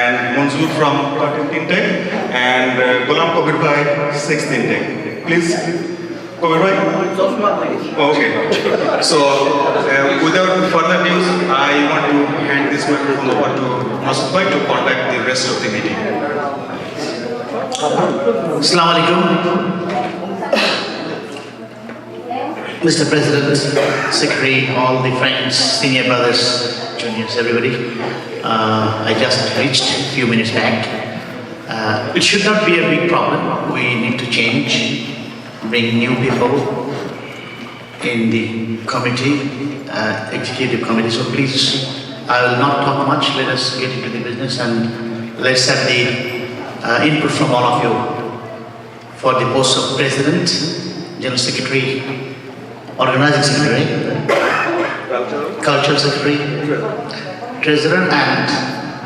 and Manzoor from 13th intake, and Golam Kabir Bhai 6th intake. Please, Kabir Bhai. Okay. So, without further news, I want to hand this microphone over to Masood Bhai to conduct the rest of the meeting. Assalamu alaikum. Mr. President, Secretary, all the friends, senior brothers, juniors, everybody. I just reached a few minutes back. It should not be a big problem. We need to change, bring new people in the committee, executive committee. So please, I will not talk much. Let us get into the business and let's have the input from all of you for the posts of President, General Secretary, Organizing Secretary, Cultural Secretary, Treasurer and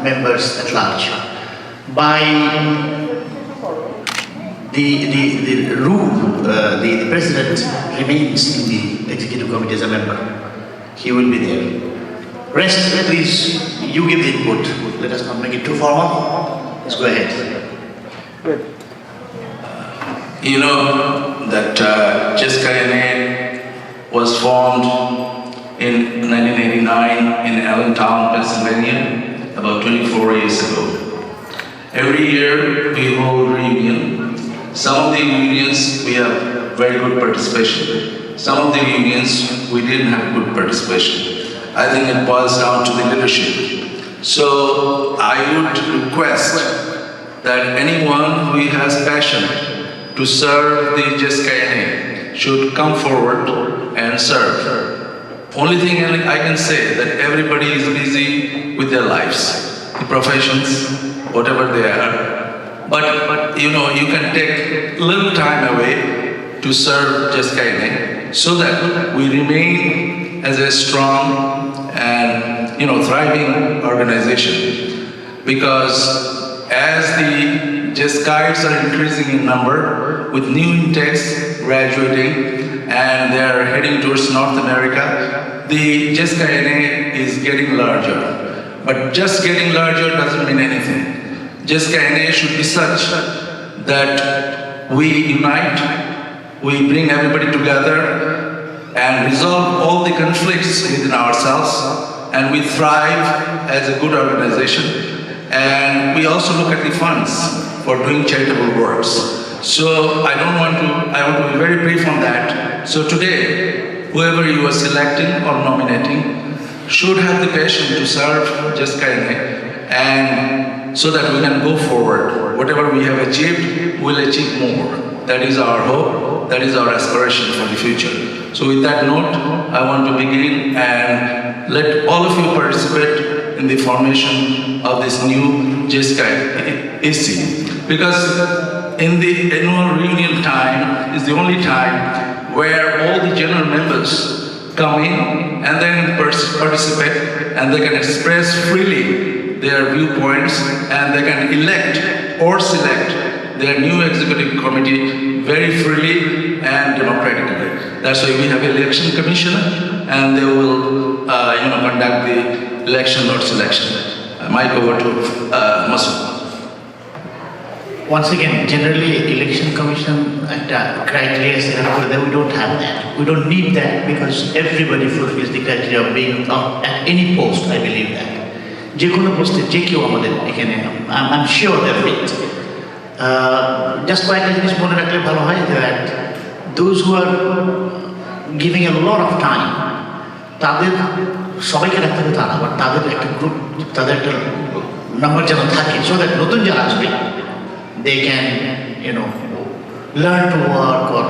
members at large. By the rule, the President remains in the Executive Committee as a member. He will be there. Rest, please, you give the input. Let us not make it too formal. Let's go ahead. You know that JEXCANA was formed in 1989 in Allentown, Pennsylvania, about 24 years ago. Every year we hold reunion. Some of the reunions we have very good participation. Some of the reunions we didn't have good participation. I think it boils down to the leadership. So I would request that anyone who has passion to serve the JEXCANA should come forward and serve. Only thing I can say that everybody is busy with their lives, the professions, whatever they are. But you know, you can take little time away to serve JEXCANA so that we remain as a strong and thriving organization. Because as the JEXCANAs are increasing in number, with new intakes graduating and they are heading towards North America, the JEXCANA is getting larger. But just getting larger doesn't mean anything. JEXCANA should be such that we unite, we bring everybody together and resolve all the conflicts within ourselves, and we thrive as a good organization. And we also look at the funds for doing charitable works. So I want to be very brief on that. So today, whoever you are selecting or nominating should have the passion to serve JEXCANA, and so that we can go forward. Whatever we have achieved, we'll achieve more. That is our hope, that is our aspiration for the future. So with that note, I want to begin and let all of you participate in the formation of this new JEXCANA EC. Because in the annual reunion time is the only time where all the general members come in and then participate, and they can express freely their viewpoints, and they can elect or select their new executive committee very freely and democratically. That's why we have election commissioner, and they will conduct the election or selection. Mic over to Masood. Once again, generally election commission criteria we don't have that. We don't need that because everybody fulfills the criteria of being at any post. I believe that. যেকোনো পোস্টে যে কেউ আমাদের এখানে, I'm sure they're fit. Just কয়েকটা জিনিস মনে রাখলে ভালো হয় that those who are giving a lot of time, তাদের সবাইকে রাখতে হবে তারা, আবার তাদের একটা গ্রুপ, তাদের একটা নাম্বার যেন থাকে, so that নতুন যারা আসবে they can learn to work or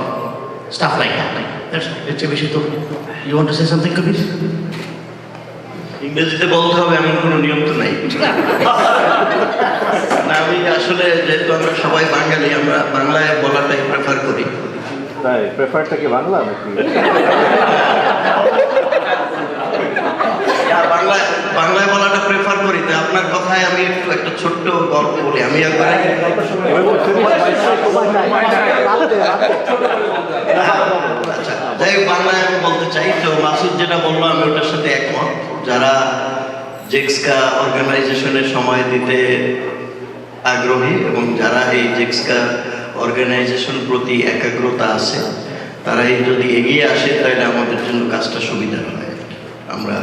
stuff like that. That's a বিষয় তো. You want to say something, Kabir? ইংরেজিতে বলতে হবে এমন কোনো নিয়ম তো নাই। আমি আসলে যেহেতু আমরা সবাই বাঙালি, আমরা বাংলায় বলাটাই প্রেফার করি। তাই প্রেফারটা কি বাংলা নাকি? বাংলায় বলাটা প্রেফার করি। তো আপনার কথায় আমি একটা ছোট্ট গল্প বলি। আমি একবার যাই হোক, বাংলায় আমি বলতে চাই। তো মাসুদ যেটা বললো আমি ওটার সাথে একমত। যারা JEXCA অর্গানাইজেশনের সময় দিতে আগ্রহী এবং যারা এই জেক্সকা অর্গানাইজেশন প্রতি একাগ্রতা আছে তারা এই যদি এগিয়ে আসে তাহলে আমাদের জন্য কাজটা সুবিধা হয়। আমরা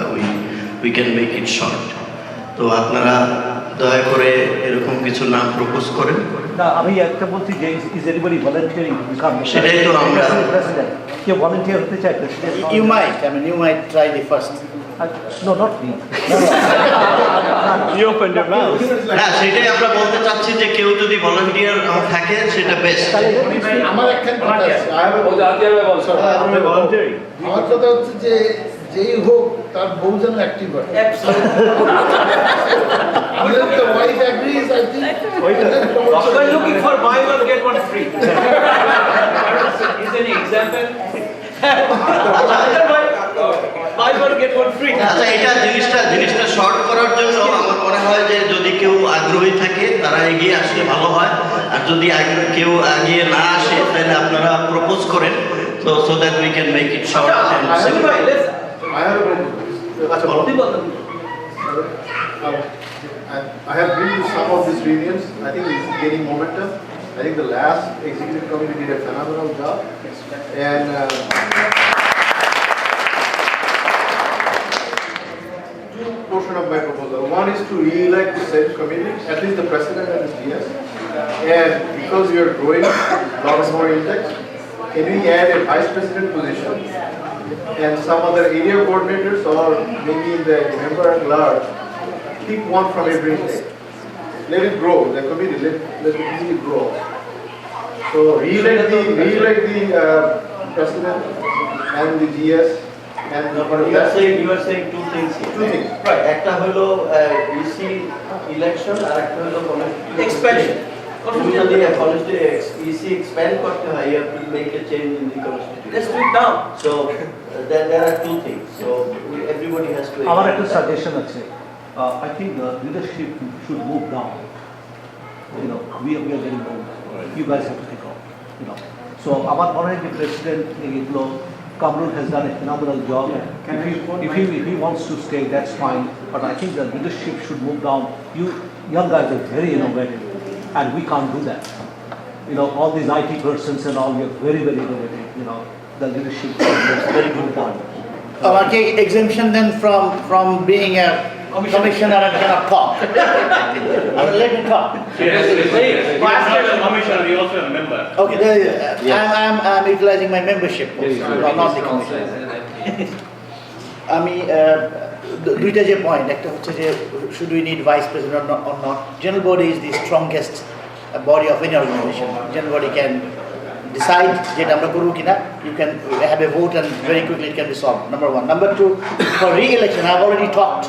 we can make it short. তো আপনারা দয়া করে এরকম কিছু নাম প্রপোজ করেন। না, আমি একটা বলছি যে is anybody volunteering to become সেটাই তো আমরা প্রেসিডেন্ট। কেউ ভলান্টিয়ার হতে চায় president? You might, I mean, you might try the first. No, not me. You opened your mouth. না, সেটাই আমরা বলতে চাচ্ছি যে কেউ যদি ভলান্টিয়ার থাকে সেটা বেস্ট। আমার একখান কথা আছে। You're volunteering. আমার কথা হচ্ছে যে যেই হোক তার বউ যেন অ্যাক্টিভ হয়। If the wife agrees, I think. We're looking for buy one get one free. Is any example? Buy one get one free. আচ্ছা, এটা জিনিসটা শর্ট করার জন্য আমার মনে হয় যে যদি কেউ আগ্রহী থাকে তারা এগিয়ে আসলে ভালো হয়, আর যদি কেউ এগিয়ে না আসে তাহলে আপনারা প্রপোজ করেন, so that we can make it short and simple. I have been to some of these reunions. I think it's gaining momentum. I think the last executive committee did a phenomenal job. And two portion of my proposal. One is to re-elect the same committee, at least the president and the GS. And because we are growing a lot of more index, can we add a vice president position and some other area coordinators, or maybe the member at large, keep one from every state. Let it grow, the committee, let it easily grow. So re-elect the president and the GS, and You are saying two things here. two things. Right. একটা হলো EC election আর একটা হলো Expansion. তুমি যদি EC expand করতে হয়, you have to make a change in the constitution. Let's do it now. So there are two things. So everybody has to. আমার একটা সাজেশন আছে। I think the leadership should move down. You know, we are getting old. You guys have to take off. You know, so আমার মনে হয় যে president এগুলো Kamrul has done a phenomenal job. If he wants to stay, that's fine. But I think the leadership should move down. You young guys are very innovative, and we can't do that. You know, all these IT persons and all, you're very, very innovative. You know, the leadership is very good done. Okay, exemption then from being a commissioner and cannot talk. I will let him talk. Commissioner, you also a member. Okay, I'm utilizing my membership, not the commission. আমি দুইটা যে point, একটা হচ্ছে যে should we need vice president or not. General body is the strongest body of any organization. General body can decide যেটা আমরা করব কিনা. You can have a vote and very quickly it can be solved. Number one. Number two, for re-election, I've already talked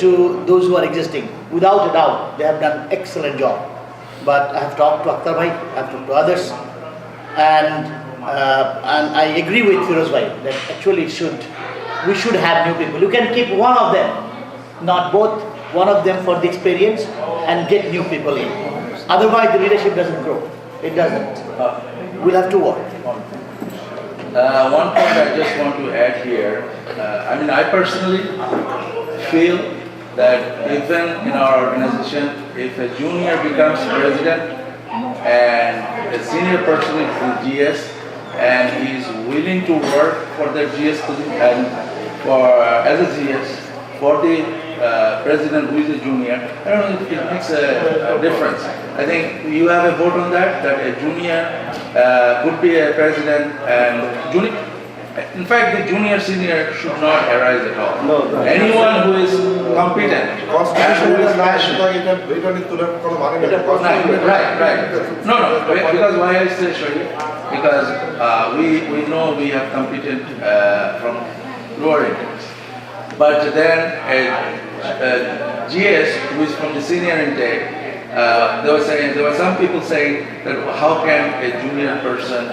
to those who are existing. Without a doubt, they have done excellent job. But I have talked to Akhtar Bhai, I have talked to others, and I agree with Firoz Bhai that actually we should have new people. You can keep one of them, not both. One of them for the experience and get new people in. Otherwise, the leadership doesn't grow. It doesn't. We'll have to work. One point I just want to add here. I mean, I personally feel that even in our organization, if a junior becomes president and a senior person is the GS and he is willing to work for the GS position and as a GS for the president who is a junior, I don't know if it makes a difference. I think you have a vote on that a junior could be a president and junior. In fact, the junior senior should not arise at all. No. Anyone who is competent and who is passionate. Right. No. Because why I say Shwari? Because we know we have competent from lower index. But then a GS who is from the senior intake, there were some people saying that how can a junior person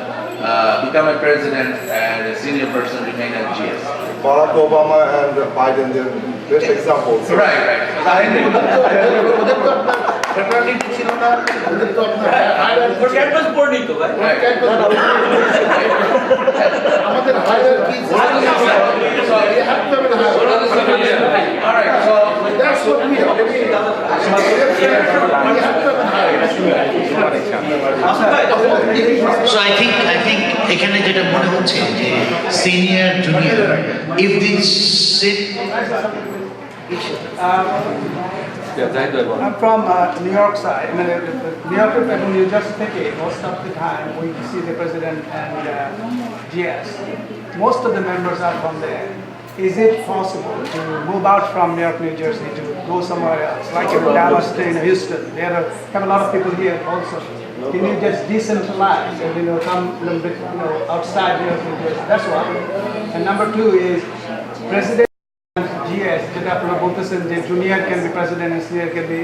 become a president and a senior person remain a GS? Barack Obama and Biden, they're best examples. Right. For campus board নিত ভাই। আমাদের hierarchy is All right, so what we So I think এখানে যেটা মনে হচ্ছে যে senior junior if this sit I'm from New York side. I mean, New York and New Jersey take most of the time we see the president and GS. Most of the members are from there. Is it possible to move out from New York, New Jersey to go somewhere else, like in Dallas, in Houston? There have a lot of people here also. Can you just decentralize and come a little bit outside New York, New Jersey? That's one. And number two is president. GS, যেটা আপনারা বলতেছেন যে junior can be president and senior can be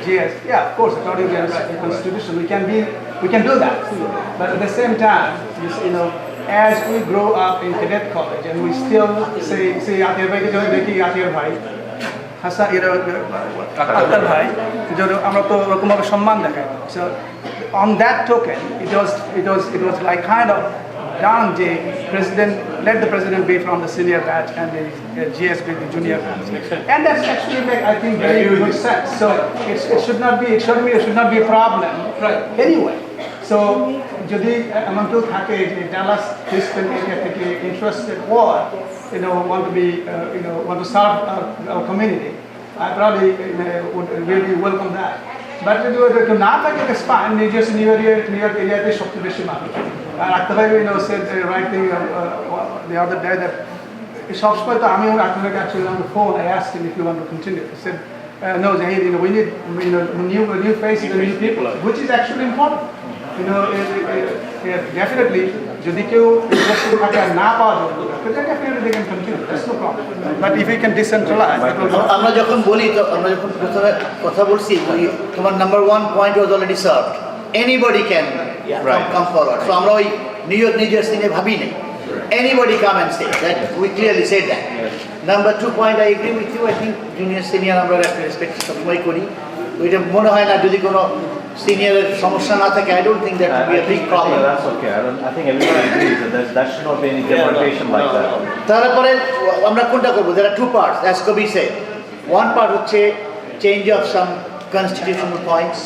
GS. Yeah, of course, according to the constitution, we can do that. But at the same time, as we grow up in cadet college and we still say Atiar ভাইকে যদি দেখি আতিয়ার ভাই হাসান আক্তার ভাই আমরা তো ওরকমভাবে সম্মান দেখাই। So on that token, it was like kind of done the president, let the president be from the senior batch and the GS be the junior batch. And that's actually I think very good sense. So it should not be a problem anyway. So যদি এমন কেউ থাকে যে Dallas Houston area থেকে interested or want to serve our community, I probably would really welcome that. But যদি না থাকে it's fine. New York এরিয়াতে সবচেয়ে বেশি মানুষ। আর আক্তার ভাই said the right thing the other day that সবসময় তো আমিও আক্তার ভাইকে actually on the phone I asked him if you want to continue. He said no Zahid, we need new faces and new people, which is actually important. Definitely যদি কেউ interested থাকে আর না পাওয়া যায় then definitely they can continue. That's no problem. But if we can decentralize, আমরা যখন বলি তো আমরা যখন প্রথমে কথা বলছি তোমার number 1 point was already served. Anybody can come forward. So আমরা ওই New York, New Jersey নিয়ে ভাবি নাই. Anybody come and say that. We clearly said that. Number 2 point, I agree with you. I think junior senior আমরা একটা respect সবসময় করি। ওইটা মনে হয় না যদি কোনো সিনিয়রের সমস্যা না থাকে I don't think that would be a big problem. That's okay. I think everybody agrees that that should not be any demarcation like that. তারপরে আমরা কোনটা করব? There are two parts, as Kabir said. One part হচ্ছে change of some constitutional points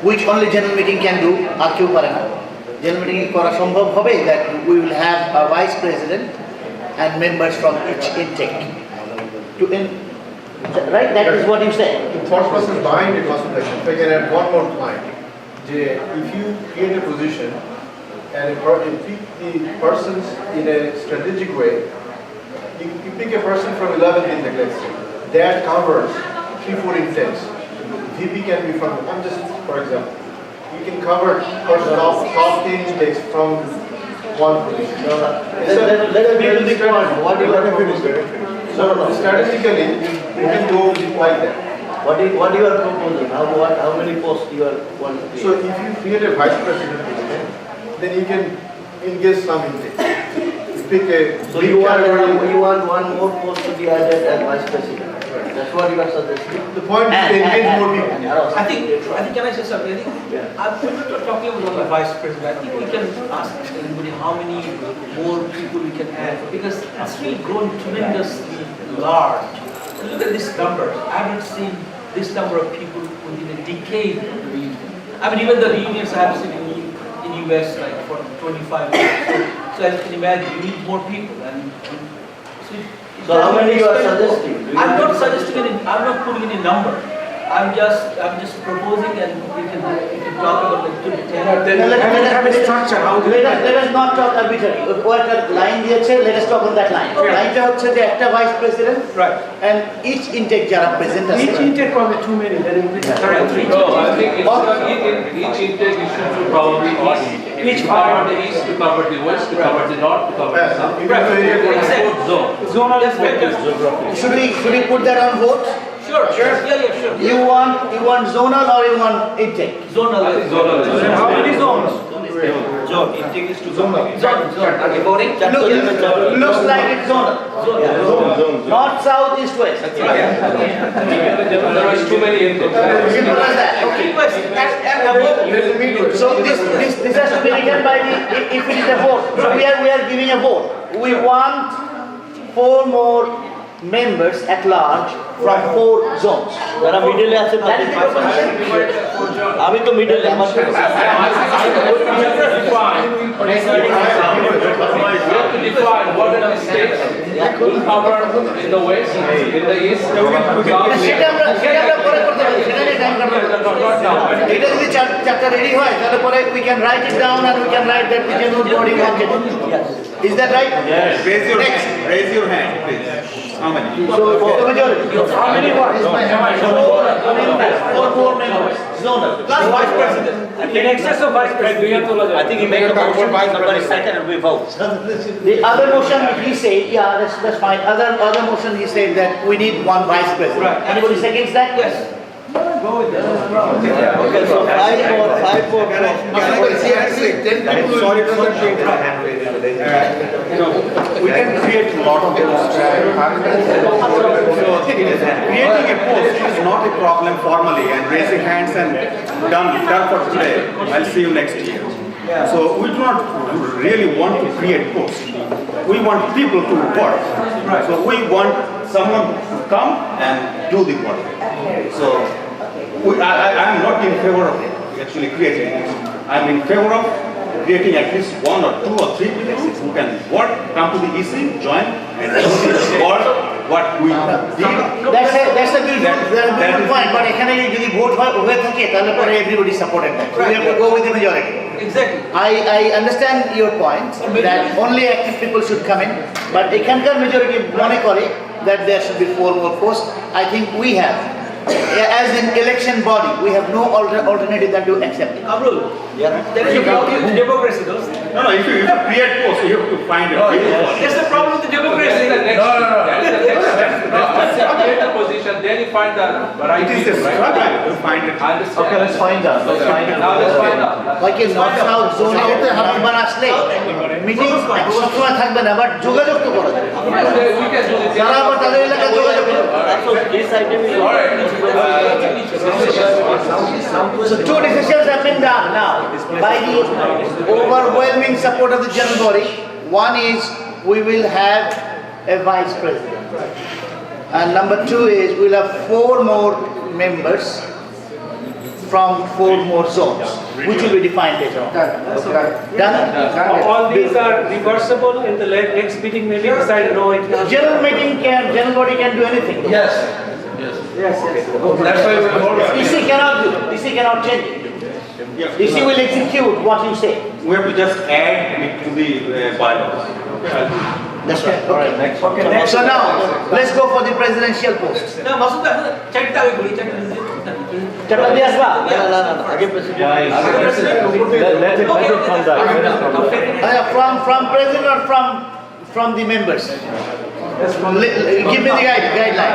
which only general meeting can do, আর কেউ পারে না। General meeting করা সম্ভব হবে that we will have a vice president and members from each intake. Right, that is what you said. The thought process behind the consultation, if I can add one more point, if you create a position and pick the persons in a strategic way, you pick a person from 11th intake, let's say, that covers 3-4 intakes. VP can be from, I'm just for example, you can cover top 10 intakes from one position. Let us be to the point. What do you want to finish? So strategically, you can go like that. What you are proposing? How many posts you are want to create? So if you create a vice president position, then you can engage some intake. You pick a So big category. you want one more post to be added as vice president. That's what you are suggesting. The point is to engage more people. I think, can I say something? I think, I'm not talking about the vice president. I think we can ask anybody how many more people we can add, because it's really grown tremendously large. Look at this number. I haven't seen this number of people within a decade in the reunion. I mean, even the reunions I have seen in US like for 25 years. So as you can imagine, you need more people. So how many you are suggesting? I'm not suggesting any. I'm not putting any number. I'm just proposing, and we can talk about like 2 to 10. Let us not talk arbitrary. What line দিয়েছে, let us talk on that line. Lineটা হচ্ছে যে একটা vice president, Right. and each intake যারা present আছে. each intake probably too many. Then we No, I think each intake you should do probably each to cover the east, to cover the west, to cover the north, to cover the south. Exactly. Zone. zonal That's better. Should we put that on vote? Sure. Yeah, sure. You want zonal or you want intake? Zonal. I think zonal is How many zones? Zone. Intake is to zone. Are you voting? Looks like it's zonal. North, south, east, west. There is too many intakes. Simple as that. Okay. So this has to be written by if it is a vote. So we are giving a vote. We want 4 more members at large from 4 zones. যারা মিডলে আছে That is the proposition. আমি তো মিডলে আমার We have to define what are the states will cover in the west, in the east, সেটা আমরা পরে করতে পারি, সেটা নিয়ে টাইম কাটতে পারি। এটা যদি চ্যাপ্টার রেডি হয় তাহলে পরে we can write it down and we can write that the general body wanted. Is that right? Yes. Raise your hand, please. How many? So the majority. How many words? 4 members. Zonal. Plus vice president. In excess of vice president. I think he made a motion, somebody second and we vote. The other motion he said, yeah, that's fine. Other motion he said that we need 1 vice president. Right. Anybody seconds that? Yes. Okay, so 5 more. Sorry to we can create a lot of posts. Creating a post is not a problem formally and raising hands and done for today. I'll see you next year. So we do not really want to create posts. We want people to work. So we want someone to come and do the work. So I am not in favor of actually creating posts. I am in favor of creating at least 1 or 2 or 3 people who can work, come to the EC, join, and work what we did. That's a good point. But এখানে যদি vote হয়ে থাকে তাহলে পরে everybody supported that. So we have to go with the majority. Exactly. I understand your point that only active people should come in, but এখানকার majority মনে করে that there should be 4 more posts. I think we have. As an election body, we have no alternative than to accept it. Kamrul, there is a problem with democracy, though. No, if you create posts, you have to find a That's the problem with the democracy. That's the next step. Once you create a position, then you find the variety. It is a struggle to find it. I understand. Okay, let's find out. Now let's find out. Like in North South zone member আসলে meeting সবসময় থাকবে না, but যোগাযোগ তো করা যাবে। We can do this. যারা আবার তাদের এলাকায় যোগাযোগ করবে। So this item is So 2 decisions have been done now by the overwhelming support of the general body. One is we will have a vice president. And number 2 is we'll have 4 more members from 4 more zones, which will be defined later on. Done? All these are reversible in the next meeting, maybe decide no, it cannot. General body can do anything. Yes. Yes. That's why we hold on. EC cannot do it. EC cannot change it. EC will execute what you say. We have to just add it to the bylaws. That's right. Okay. So now, let's go for the presidential post. Now, Masood, check that way, check that. Chapter di asba? no. Again, President. Let it come back. From president or from the members? Give me the guideline.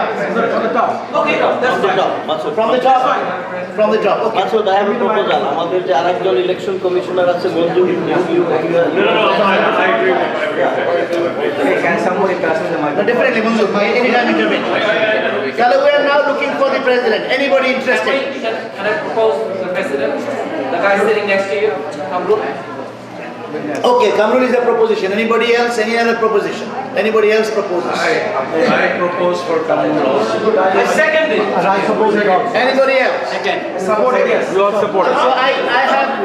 Okay, that's From the fine. top, Masood. From the top. From the top. Okay. Masood, I have a proposal. আমাদের যে আরেকজন election commissioner আছে Manju Can somebody pass me the mic? No, definitely, Manzoor. Anytime intervene. So we are now looking for the president. Anybody interested? Can I propose the president, the guy sitting next to you, Kamrul? Okay, Kamrul is a proposition. Anybody else? Any other proposition? Anybody else proposes? I propose for Kamrul also. I second it. And I suppose it also. Anybody else? Support it, yes. So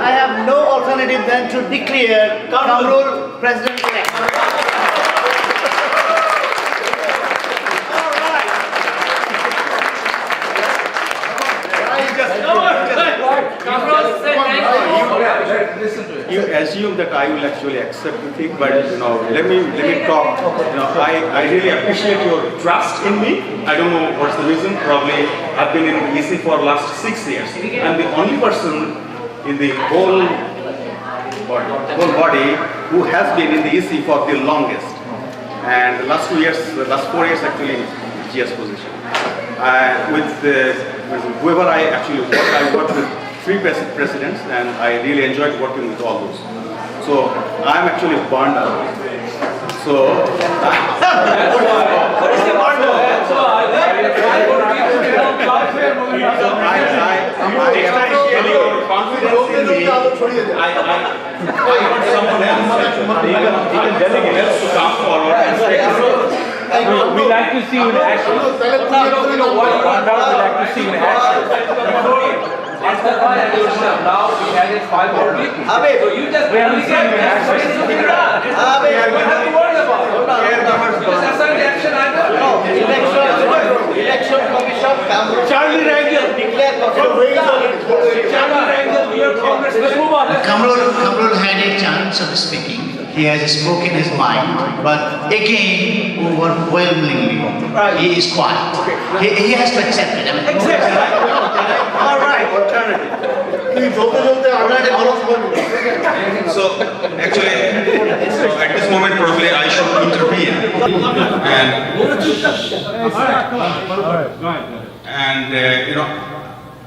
I have no alternative than to declare Kamrul president-elect. You assume that I will actually accept the thing, but let me talk. I really appreciate your trust in me. I don't know what's the reason. Probably I've been in the EC for last 6 years. I'm the only person in the whole body who has been in the EC for the longest. And the last 4 years actually in GS position. With whoever I actually work, I worked with 3 presidents, and I really enjoyed working with all those. So I'm actually burned out. So What is the order? That's why. I would give you the software moving on. confidence in me. I want someone else to come forward and say, We like to see you in action. No, what you want We like to see you in action. After the election, now we added 5 more people. So you just We haven't seen you in action. What have to worry about? You just assign action item. Election commission, Charlie Rangel, declare Charlie Rangel, we are Congress. Let's move on. Kamrul had a chance of speaking. He has spoken his mind, but again, overwhelmingly, he is quiet. He has to accept it. I mean, All right. So actually, at this moment probably I should intervene. And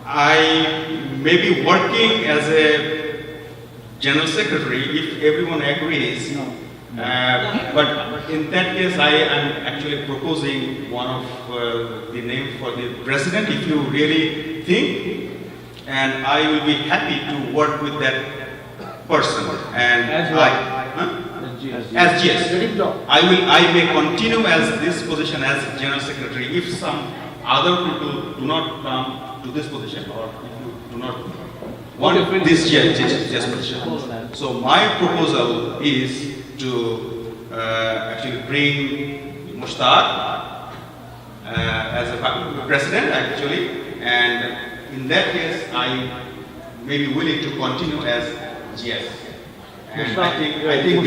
I may be working as a general secretary if everyone agrees. But in that case, I am actually proposing one of the name for the president if you really think, and I will be happy to work with that person. And as GS. I may continue as this position as general secretary if some other people do not come to this position, or if you do not want this GS position. So my proposal is to actually bring Mushtaq as a president actually, and in that case I may be willing to continue as GS. And I think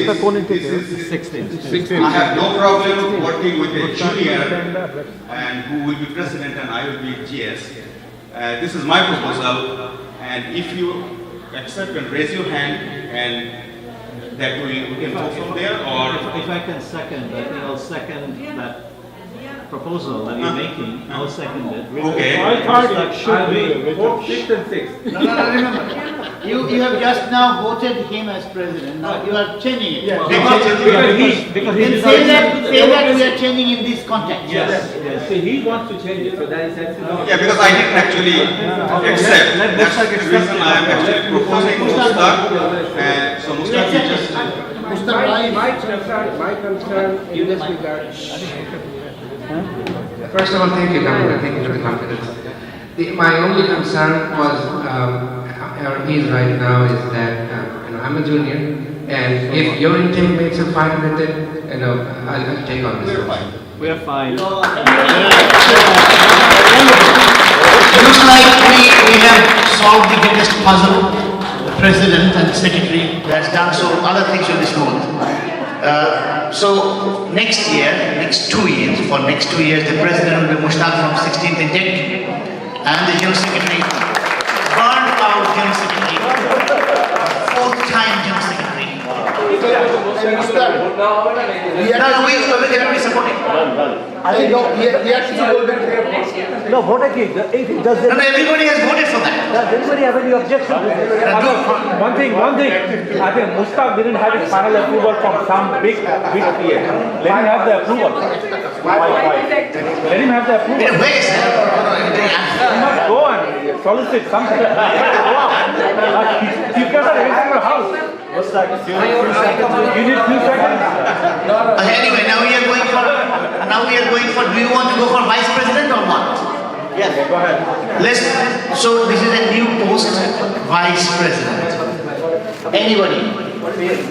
this is 16. I have no problem working with a junior and who will be president and I will be GS. This is my proposal, and if you accept and raise your hand, and that we can go from there, or If I can second, I think I'll second that proposal that you're making. I'll second it. okay. That should be. 4, 6 and 6. No, remember. You have just now voted him as president. Now you are changing it. Because Then say that we are changing in this context. Yes. So he wants to change it, so that is absolutely. Yeah, because I didn't actually accept. That's the reason I am actually proposing Mushtaq. So Mushtaq will just. My concern in this regard. First of all, thank you, Governor. Thank you for the confidence. My only concern was, or is right now, is that I'm a junior, and if your team makes a fight with it, I'll take on this. We are fine. Looks like we have solved the biggest puzzle. The president and the secretary has done, so other things will be smooth. So next year, next 2 years, for next 2 years, the president will be Mushtaq from 16th intake, and the general secretary, burned out general secretary, 4th time general secretary. We will be supporting. I think he has to go back. No, vote again. Does No, everybody has voted for that. anybody have any objection to this? One thing, I think Mushtaq didn't have his final approval from some big PA. Let him have the approval. Why? Let him have the approval. In a way, sir. You must go and solicit something. Go out. You guys are in your house. You need 2 seconds. Anyway, now we are going for, do you want to go for vice president or what? Yes, go ahead. So this is a new post, vice president. Anybody?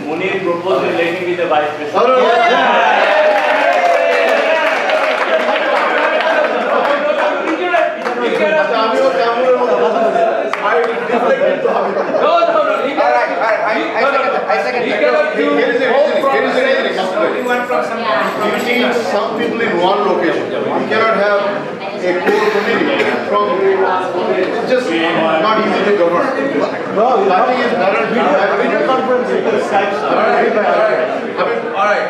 Munir proposed letting me the vice president. You see some people in one location. You cannot have a core committee from, it's just not easy to govern. No, I think it's better to have video conference with the Skype. Alright,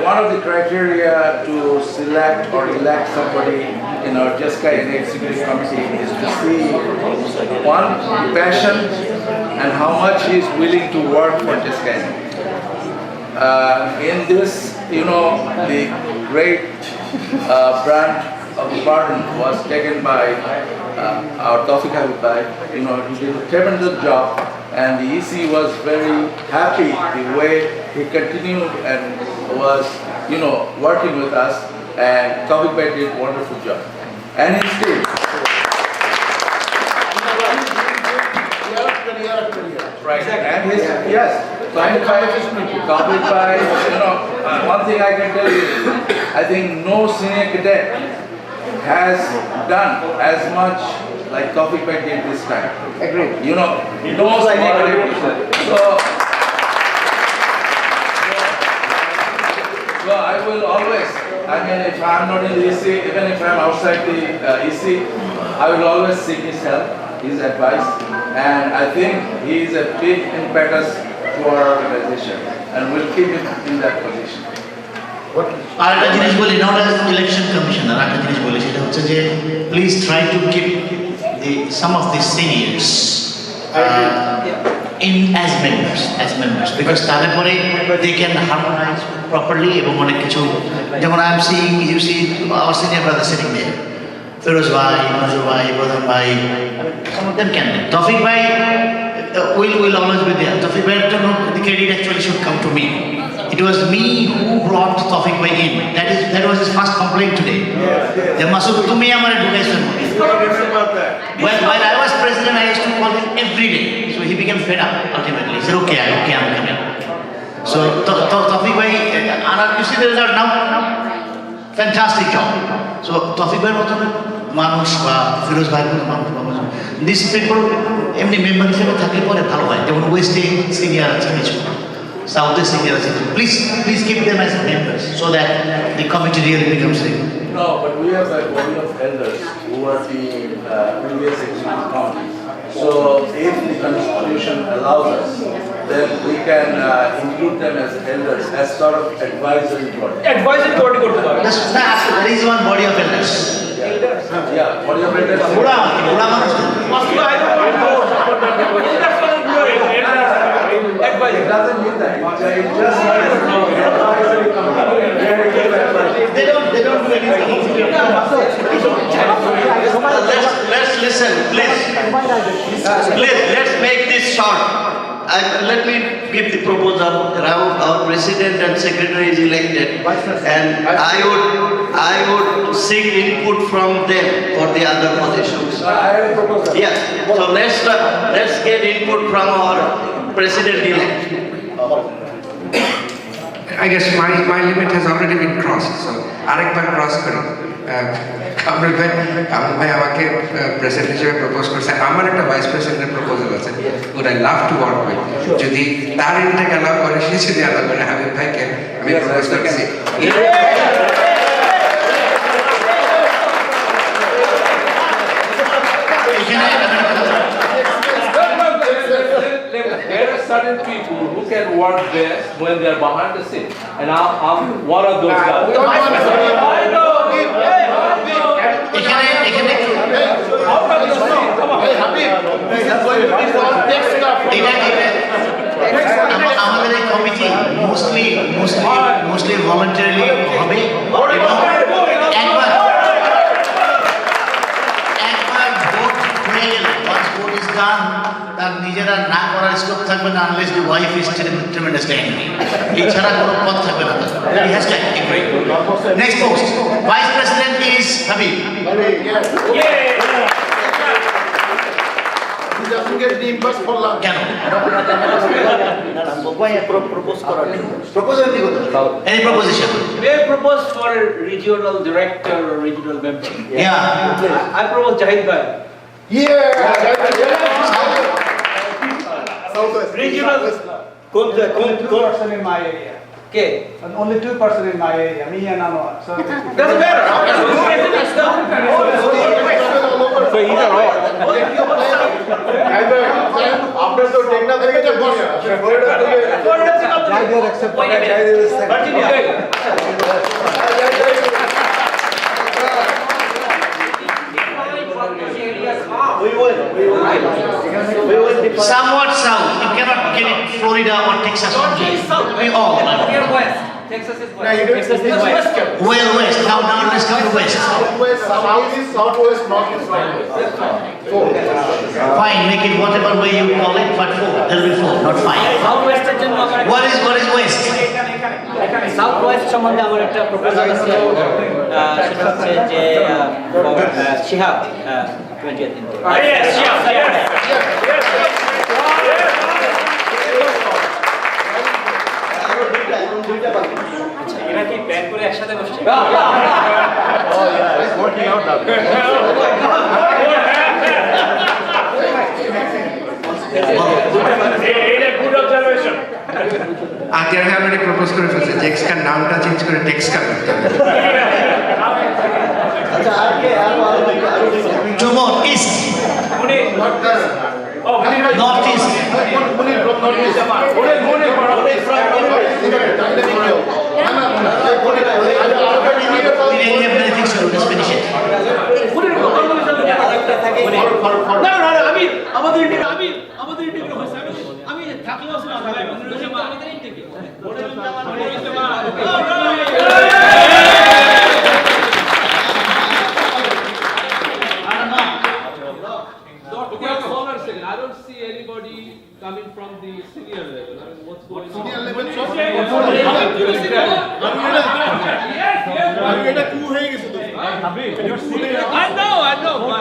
one of the criteria to select or elect somebody in our JEXCANA executive committee is to see, one, passion and how much he is willing to work for JEXCANA. In this, the great brand of the pardon was taken by our Tawfiq Habib Bhai. He did a tremendous job, and the EC was very happy the way he continued and was working with us, and Tawfiq Bhai did a wonderful job. And his team. Right. And his, yes. Tawfiq Bhai, one thing I can tell you, I think no senior cadet has done as much like Tawfiq Bhai did this time. Agreed. No senior cadet. So I will always, if I'm not in the EC, even if I'm outside the EC, I will always seek his help, his advice, and I think he is a big impetus to our organization, and we'll keep him in that position. আরেকটা জিনিস বলি, not as election commissioner, আরেকটা জিনিস বলি, সেটা হচ্ছে যে please try to keep some of the seniors in as members, because তাহলে পরে they can harmonize properly এবং অনেক কিছু, যেমন I am seeing, you see our senior brother sitting there, Feroz Bhai, Mazur Bhai, Bodhan Bhai, some of them can. Tawfiq Bhai will always be there. Tawfiq Bhai, the credit actually should come to me. It was me who brought Tawfiq Bhai in. That was his first complaint today. The Masud, tumi amare ঢুকাইছো। While I was president, I used to call him every day. So he became fed up ultimately. He said, okay, I'm coming. So Tawfiq Bhai, you see the result now? Fantastic job. So Tawfiq Bhai মতো মানুষ বা ফিরোজ ভাইয়ের মতো মানুষ, this people এমনি member হিসেবে থাকলে পরে ভালো হয়। যেমন ওয়েস্টে সিনিয়র আছে কিছু, সাউথে সিনিয়র আছে কিছু, please keep them as members so that the committee really becomes real. No, but we have a body of elders who are the previous executive committee. So if the constitution allows us, then we can include them as elders, as sort of advisory body. Advisory body করতে পারে। There is one body of elders. Yeah, body of elders. বুড়া মানুষ। It doesn't mean that. It just means advisory committee. They don't do anything. Let's listen, please. Let's make this short. Let me give the proposal. Our president and secretary is elected, and I would seek input from them for the other positions. I have a proposal. Yes. So let's get input from our president-elect. I guess my limit has already been crossed, so আরেকবার cross করি। কামরুল ভাই আমাকে president হিসেবে propose করছে, আমার একটা vice প্রেসিডেন্টের proposal আছে, would I love to work with, যদি তার ইনটেক অ্যালাউ করে, সে যদি অ্যালাউ করে, হাবিব ভাইকে আমি প্রপোজ করছি। There are certain people who can work best when they are behind the scene, and I'm one of those guys. I know. আমাদের এই কমিটি মোস্টলি ভলান্টারিলি হবে এবং একবার ভোট হয়ে গেলে, once vote is done, তার নিজেরা না করার স্কোপ থাকবে না, unless the wife is tremendously angry. এছাড়া কোনো পথ থাকবে না। He has to agree. Next post, Vice President is Habib. কেন? Any proposition? May I propose for a regional director or regional member? Yeah. I propose Jahid Bhai. Regional. Two person in my area. Okay. And only 2% in my area, me and Anwar. So Doesn't matter. So either or. After the technical Jaidir accepted. Wait a minute. Jaidir is second. Somewhat south. You cannot get it Florida or Texas only. We all. Here west. Texas is west. Texas is west. Well, west. Now let's come to west. Southwest, southeast, southwest, northeast, southwest. Fine, make it whatever way you call it, but 4. There will be 4, not 5. Southwest is What is west? South West সম্বন্ধে আমার একটা proposal আছে, সেটা হচ্ছে যে Shihab 20th এরা কি plan করে একসাথে বসছে? আগে আমি প্রপোজ করে ফেলছি জেক্সকান নামটা চেঞ্জ করে টেক্সকান করতে হবে। Tomorrow East, North East. I don't see anybody coming from the senior level. I mean, what's going on? Senior level? I know, but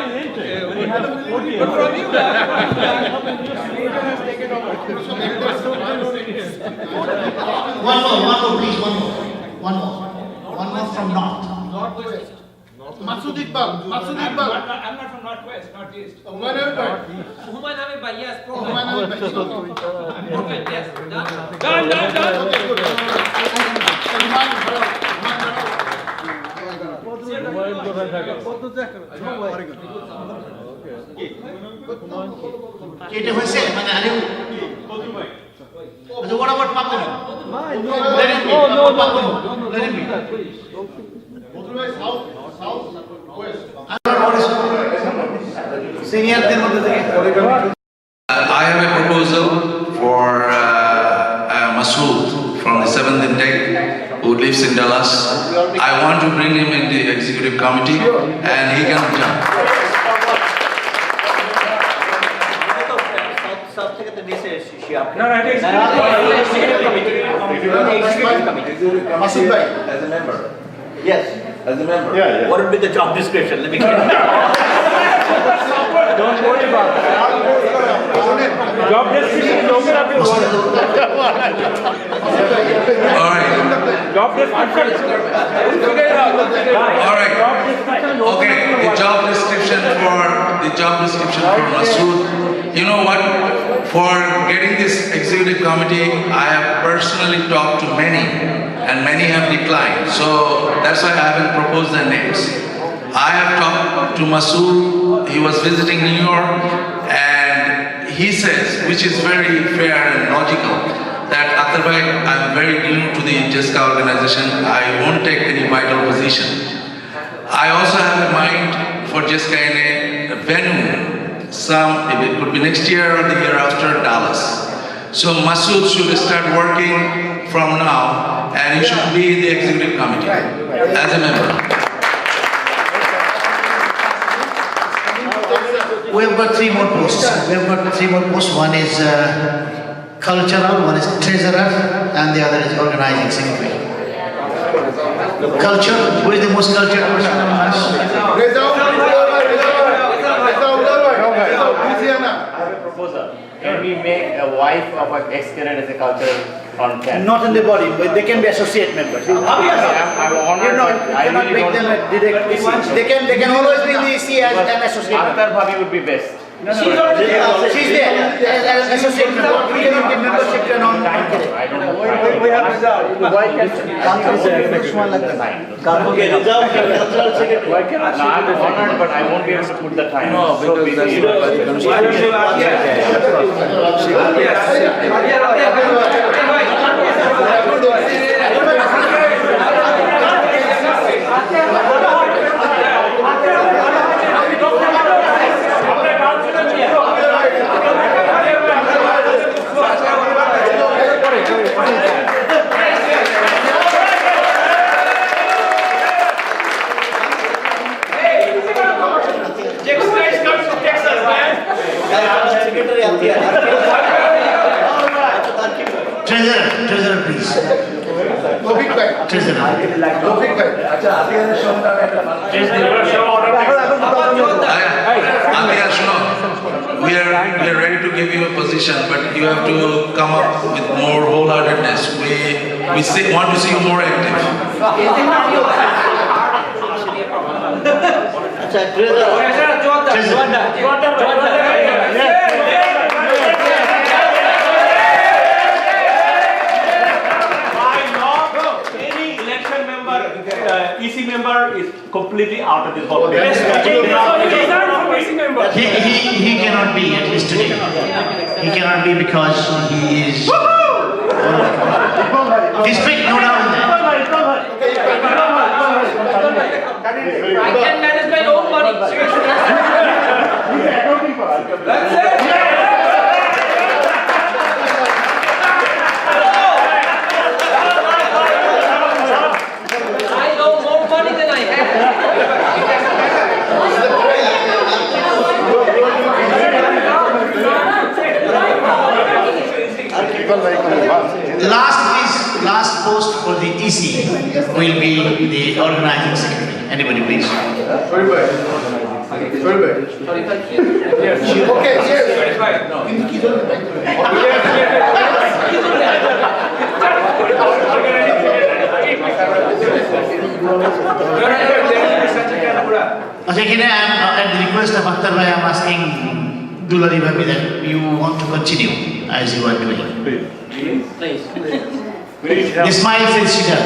from you One more, please, one more from North. Northwest. Masood Iqbal. I'm not from Northwest, Northeast. Humayun Humayun Bhai, yes, Humayun Bhai. yes. Done. It was said, so what about Papua? Let it be. Let it be. I have a proposal for Masood from the 7th intake who lives in Dallas. I want to bring him in the executive committee and he can jump. Masood Bhai. As a member. Yes. As a member. Yeah. What would be the job description? Let me get it. Don't worry about it. Job description is okay, All right. Job description. All right. Okay, the job description for Masood. You know what? For getting this executive committee, I have personally talked to many, and many have declined. So that's why I haven't proposed their names. I have talked to Masood. He was visiting New York, and he says, which is very fair and logical, that Akhtar bhai, I'm very new to the JEXCA organization. I won't take any vital position. I also have in mind for JEXCANA venue, if it could be next year or the year after, Dallas. So Masood should start working from now, and he should be in the executive committee as a member. We have got three more posts. One is cultural, one is treasurer, and the other is organizing secretary. Culture, who is the most cultured person among us? Can we make a wife of a ex-cadet as a cultural content? Not in the body, but they can be associate members. I'm honored, but I cannot really make them don't. a direct EC. They can always be in the EC as an associate member. Akhtar Bhabi would be best. She's there as an associate member. We cannot give membership to a non-cadet. I don't know. We have reserved. Why can't which one like that? Okay, reserve cultural secretary. No, I'm honored, but I won't be able to put the time. No, because Treasurer, please. treasurer. We are ready to give you a position, but you have to come up with more wholeheartedness. We want to see you more active. EC member is completely out of this ball. He cannot be, at least today. He cannot be because he is. He's big, no doubt in that. I can manage my own money. That's it. I know more money than I have. Last post for the EC will be the organizing secretary. Anybody please? Okay, yes. Again, at the request of Akhtar Bhai, I'm asking Dulari Bhabi that you want to continue as you are doing. Please. The smile says she does.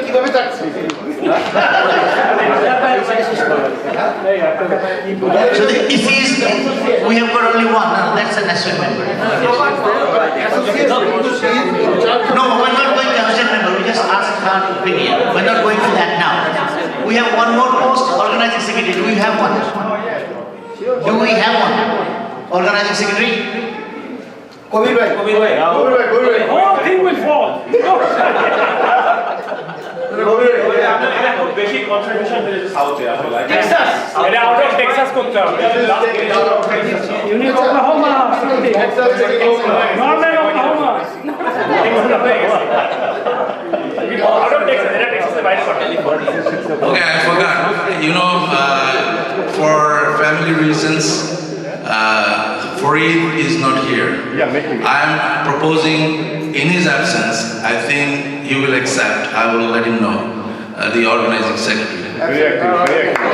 কিভাবে যাচ্ছে? So the ECs, we have got only one. That's an associate member. No, we're not going to associate member. We just asked her opinion. We're not going to that now. We have one more post, organizing secretary. Do we have one? Do we have one? Organizing secretary? কবির ভাই Whole thing will fall. Basic contribution there is South Texas. Out of Texas করতে হবে. You need Oklahoma. Northern Oklahoma. Out of Texas. Texas is right for Okay, I forgot. You know, for family reasons, Fareed is not here. I am proposing in his absence, I think he will accept. I will let him know. The organizing secretary. Very active, very active.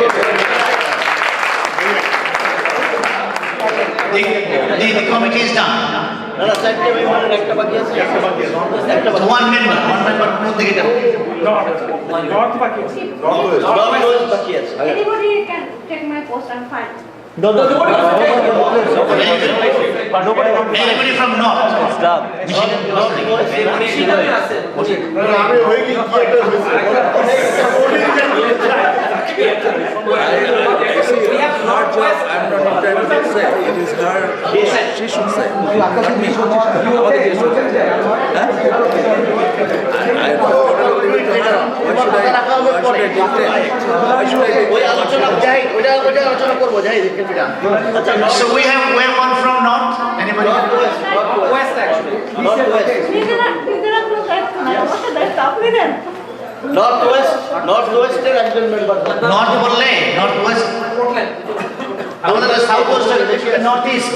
The committee is done. So one member move the guitar. Anybody can take my post, I'm fine. Anybody from North? We have Northwest. I'm not trying to say. It is her. She should say. Not me. So we have one from North. Anybody? West actually. Northwest একজন member North বললে Northwest. Portland. আমাদের south west north east.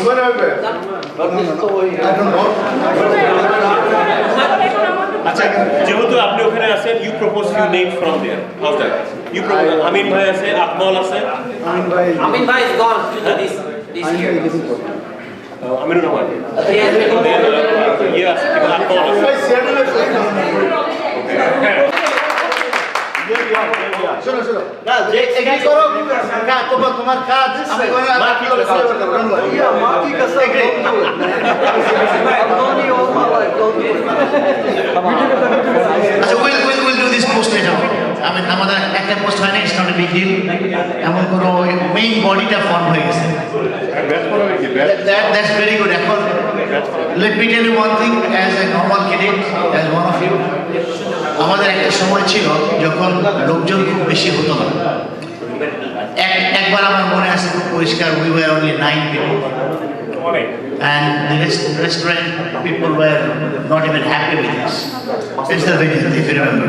আচ্ছা যেহেতু আপনি ওখানে আছেন you propose few names from there how that you propose Amin ভাই আছে আকমল আছে Amin bhai is gone to this year. Aminur Rahman ইয়ে আছে আকমল আছে শোনো না যে এগ্রি করো কাজ তোমার কাজ আমি মাফি করে মাফি কাছে agri So we'll do this post later. I mean, আমাদের একটা পোস্ট হয় না, it's not a big deal. এমন কোনো মেইন বডিটা ফর্ম হয়ে গেছে। That's very good. এখন let me tell you one thing as a normal cadet, as one of you. আমাদের একটা সময় ছিল যখন লোকজন খুব বেশি হতো না। একবার আমার মনে আছে খুব পরিষ্কার, we were only 9 people and the restaurant people were not even happy with us. It's the venue, if you remember.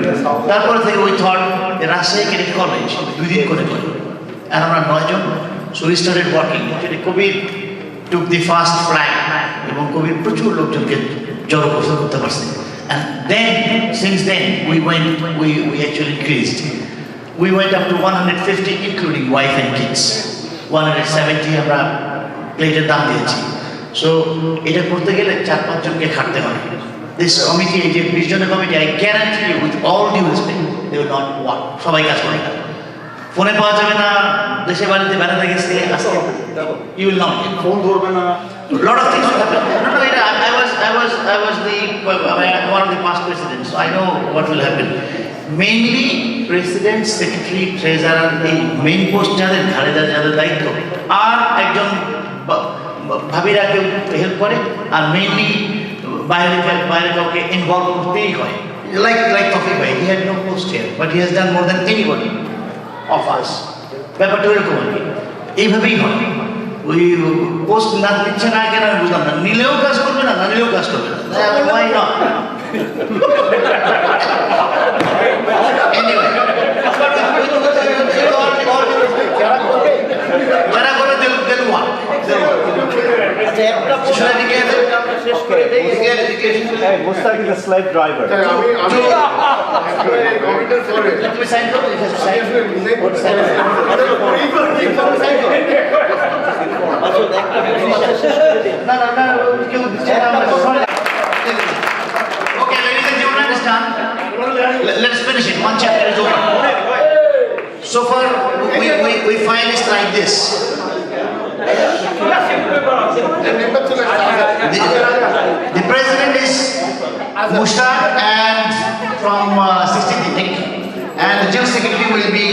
তারপর থেকে we thought the Rajshahi cadet college 2 দিন করে করব, আর আমরা 9 জন, so we started working. Actually COVID took the first flag এবং COVID প্রচুর লোকজনকে জড়ো করতে পারছে, and then since then we actually increased. We went up to 150 including wife and kids. 170 আমরা প্লেটের দাম দিয়েছি। So এটা করতে গেলে 4-5 জনকে খাটতে হয়। This committee, এই যে 20 জনের committee, I guarantee you with all due respect, they will not work. সবাই কাজ করে না, ফোনে পাওয়া যাবে না, দেশে বাড়িতে বেড়াতে গেছে, you will not get. Phone ধরবে না, lot of things will happen. No, I was one of the past presidents, so I know what will happen. Mainly president, secretary, treasurer, the main post যাদের যাদের দায়িত্ব, আর একজন ভাবিরা কেউ help করে, আর mainly বাইরে কাউকে ইনভলভ করতেই হয়, like Tawfiq bhai, he had no post here but he has done more than anybody of us. ব্যাপারটা এরকম আর কি, এইভাবেই হয়। ওই পোস্ট না দিচ্ছে না কেন আমি বুঝলাম না, নিলেও কাজ করবে না, না নিলেও কাজ করবে না, why not? Anyway, যারা করে they'll work. Mustaq is a slave driver. Okay, ladies and gentlemen, it's done. Let's finish it. One chapter is over. So far, we find it like this. The president is Mushtaq and from 16th district, and the general secretary will be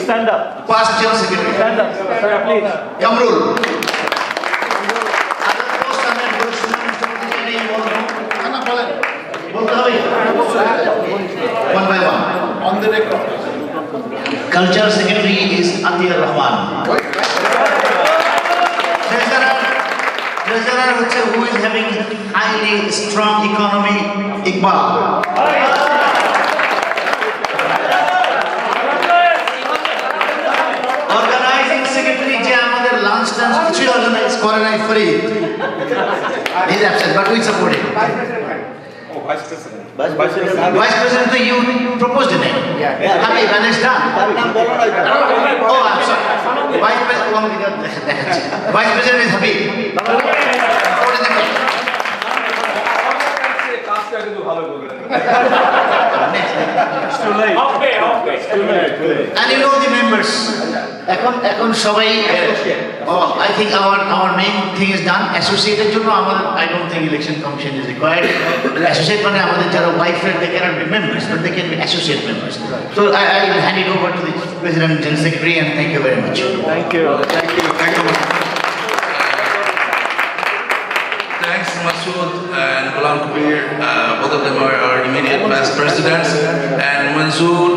stand up. Past general secretary. Stand up, sir, please. Kamrul. One by one. On the record. Cultural secretary is Atiyar Rahman. Treasurer who is having highly strong economy, Iqbal. Organizing secretary je amader lunch dance kichu organize kore nai Farid. He is absent but we support him. Vice President, you proposed a name. Habib, and it's done. Oh, I'm sorry. Vice President is Habib. What is the name? It's too late. And you know the members. এখন সবাই I think our main thing is done. Associated জন্য আমাদের I don't think election commission is required. Associate মানে আমাদের যারা wife they cannot be members but they can be associate members. So I will hand it over to the President and General Secretary and thank you very much. Thank you. Thanks, Masood and Ghulam Kabir. Both of them are our immediate past presidents. And Mansoor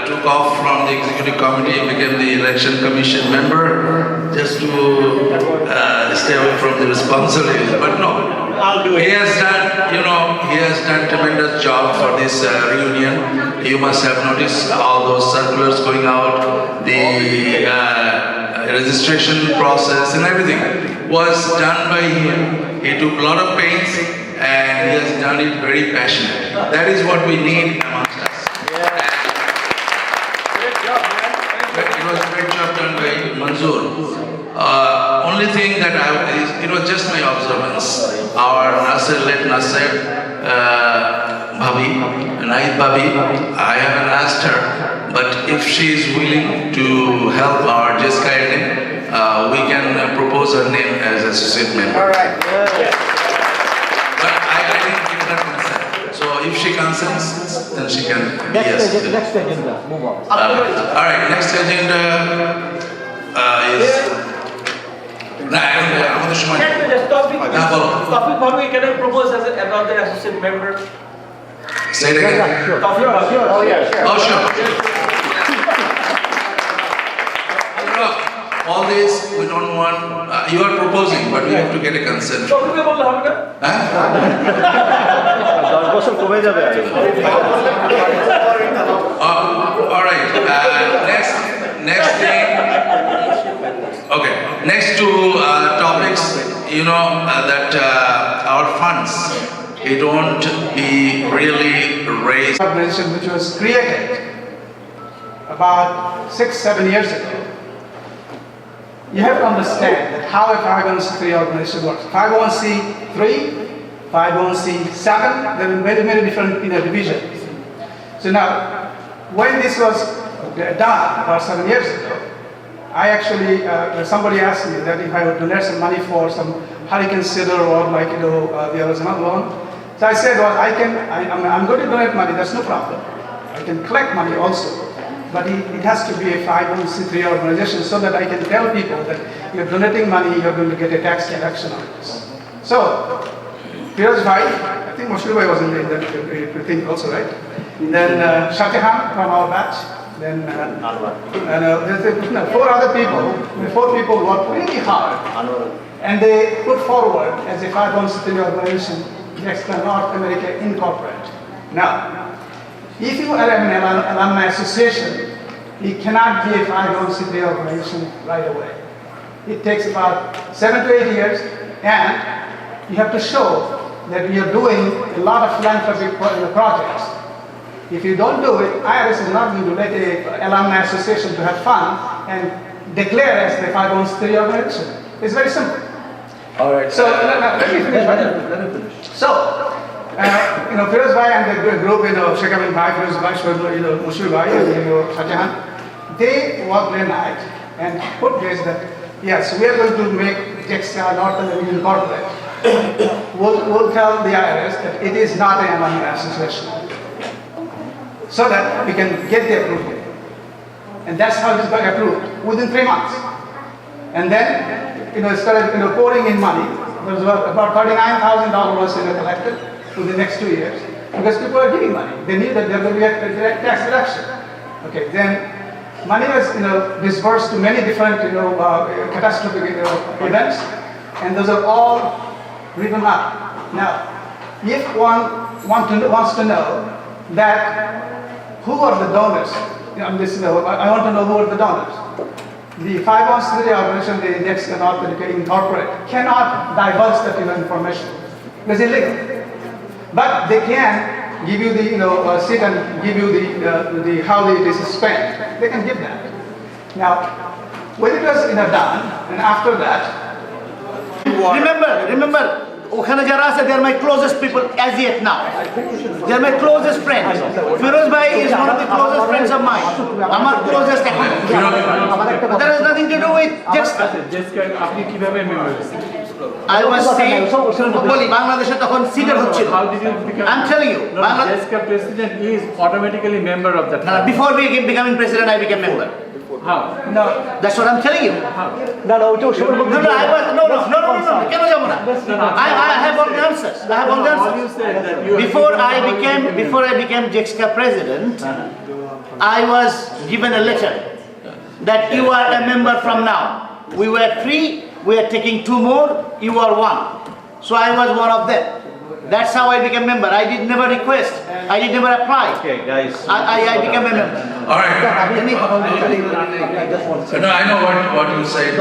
took off from the executive committee, became the election commission member, just to stay away from the responsibilities. But no, I'll do it. he has done, he has done tremendous job for this reunion. You must have noticed all those circulars going out, the registration process and everything was done by him. He took a lot of pains and he has done it very passionately. That is what we need amongst us. It was a great job done by Mansoor. Only thing that it was just my observance. Our late Nasser, Bhabi, Naid Bhabi, I haven't asked her, but if she is willing to help our JEXCANA, we can propose her name as associate member. All right. But I didn't give her consent. So if she consents, then she can. Yes. Next agenda. Move on. All right. Next agenda is. আমাদের সময় Tawfiq Bhabi, can I propose as another associate member? Say it again. Tawfiq Bhabi. Oh, yeah, sure. Oh, sure. all this we don't want. You are proposing, but we have to get a consent. All right. Next thing. Okay. Next two topics. You know that our funds, they don't be really raised. Organization which was created about 6-7 years ago. You have to understand that how a 501c3 organization works. 501c3, 501c7, there are very, very different divisions. So now, when this was done about 7 years ago, I actually, somebody asked me that if I would donate some money for some hurricane seeder or like, there was another one. So I said, well, I'm going to donate money, that's no problem. I can collect money also. But it has to be a 501c3 organization so that I can tell people that you're donating money, you're going to get a tax deduction on this. So, Firoz Bhai, I think Moshir Bhai was in that thing also, right? Then Shatihan from our batch. Then there's 4 other people. The 4 people worked really hard. And they put forward as a 501c3 organization, JEXCANA North America Incorporated. Now, if you are an alumni association, you cannot be a 501c3 organization right away. It takes about 7 to 8 years, and you have to show that you are doing a lot of philanthropic projects. If you don't do it, IRS is not going to let an alumni association to have fun and declare as the 501c3 organization. It's very simple. All right. So let me finish. So. Firoz Bhai and the group, Sheikh Amin Bhai, Firoz Bhai, Mushir Bhai, and Shatihan, they worked day night and put this that, yes, we are going to make JEXCANA North America Incorporated. We'll tell the IRS that it is not an alumni association, so that we can get the approval. And that's how it got approved, within 3 months. And then, it started pouring in money. There was about $39,000 was collected for the next 2 years, because people are giving money. They knew that there will be a tax deduction. Okay, then money was disbursed to many different catastrophic events, and those are all written up. Now, if one wants to know that who are the donors, I want to know who are the donors. The 501c3 organization, the JEXCANA North America Incorporated, cannot divulge that information. It's illegal. But they can give you the, sit and give you the how it is spent. They can give that. Now, when it was done, and after that, remember, ওখানে যারা আছে, they are my closest people as yet now. They are my closest friends. Firoz Bhai is one of the closest friends of mine. আমার closest এখন. There has nothing to do with JEXCANA. আপনি কিভাবে member? I was saying, বলি বাংলাদেশে তখন seater হচ্ছিল. I'm telling you, JEXCANA president is automatically member of that. Before becoming president, I became member. How? No, that's what I'm telling you. No, কেন যাব না? I have all the answers. Before I became JEXCANA president, I was given a letter that you are a member from now. We were 3, we are taking 2 more, you are 1. So I was one of them. That's how I became member. I did never request. I did never apply. Okay, guys. I became a member. All right. No, I know what you said.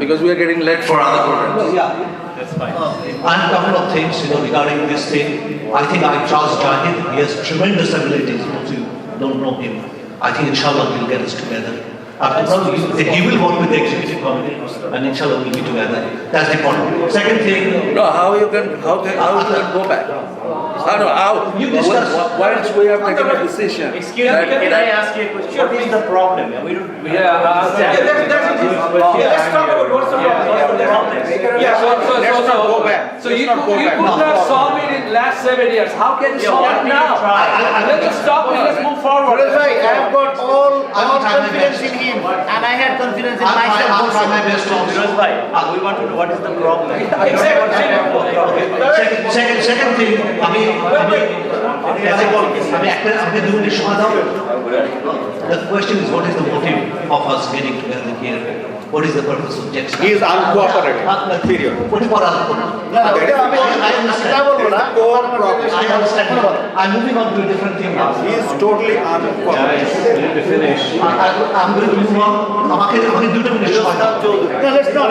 Because we are getting late for other programs. Yeah. That's fine. And a couple of things, regarding this thing. I think I trust Jahid. He has tremendous abilities. If you don't know him, I think inshallah he'll get us together. He will work with the executive committee, and inshallah we'll be together. That's the point. Second thing. No, how you can go back? How? You discuss. Once we have taken a decision. Excuse me, can I ask you a question? What is the problem? Let's talk about what's the problem. Let's not go back. So you could not solve it in last last 7 years. How can you solve it now? Let's just stop and let's move forward. I have got all confidence in him, and I had confidence in myself. I'll try my best also. We want to know what is the problem. Second thing, the question is, what is the motive of us getting together here? What is the purpose of JEXCANA? He is uncooperative. Period. What is uncooperative? I understand. I'm moving on to a different thing now. He is totally uncooperative. I'm going to move on. আমাকে দুটো minute সময় দাও। No, let's not.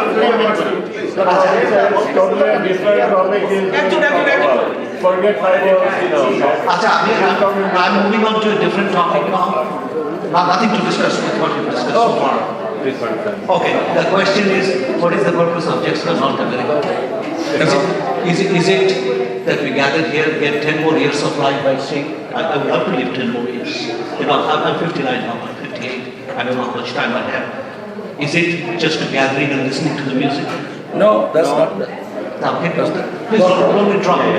Totally a different topic. Forget আচ্ছা, I'm moving on to a different topic now. Nothing to discuss with what we've discussed so far. Okay, the question is, what is the purpose of JEXCANA North America? Is it that we gather here, get 10 more years of life by saying, I would love to live 10 more years. You know, I'm 59 now, I'm 58, I don't know how much time I have. Is it just a gathering and listening to the music? No, that's not that. Now, please don't interrupt me.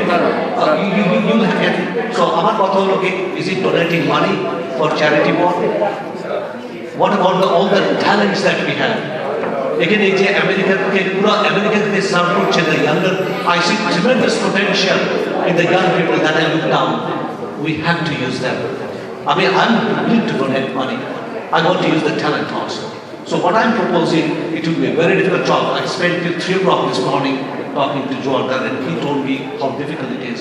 You have it. So, আমার কথা হলো কি, is it donating money for charity work? What about all the talents that we have? Again, এই যে আমেরিকাকে serve করছে the younger, I see tremendous potential in the young people that I look down. We have to use them. I mean, I'm willing to donate money. I want to use the talent also. So what I'm proposing, it will be a very difficult job. I spent till 3 o'clock this morning talking to Jordan, and he told me how difficult it is.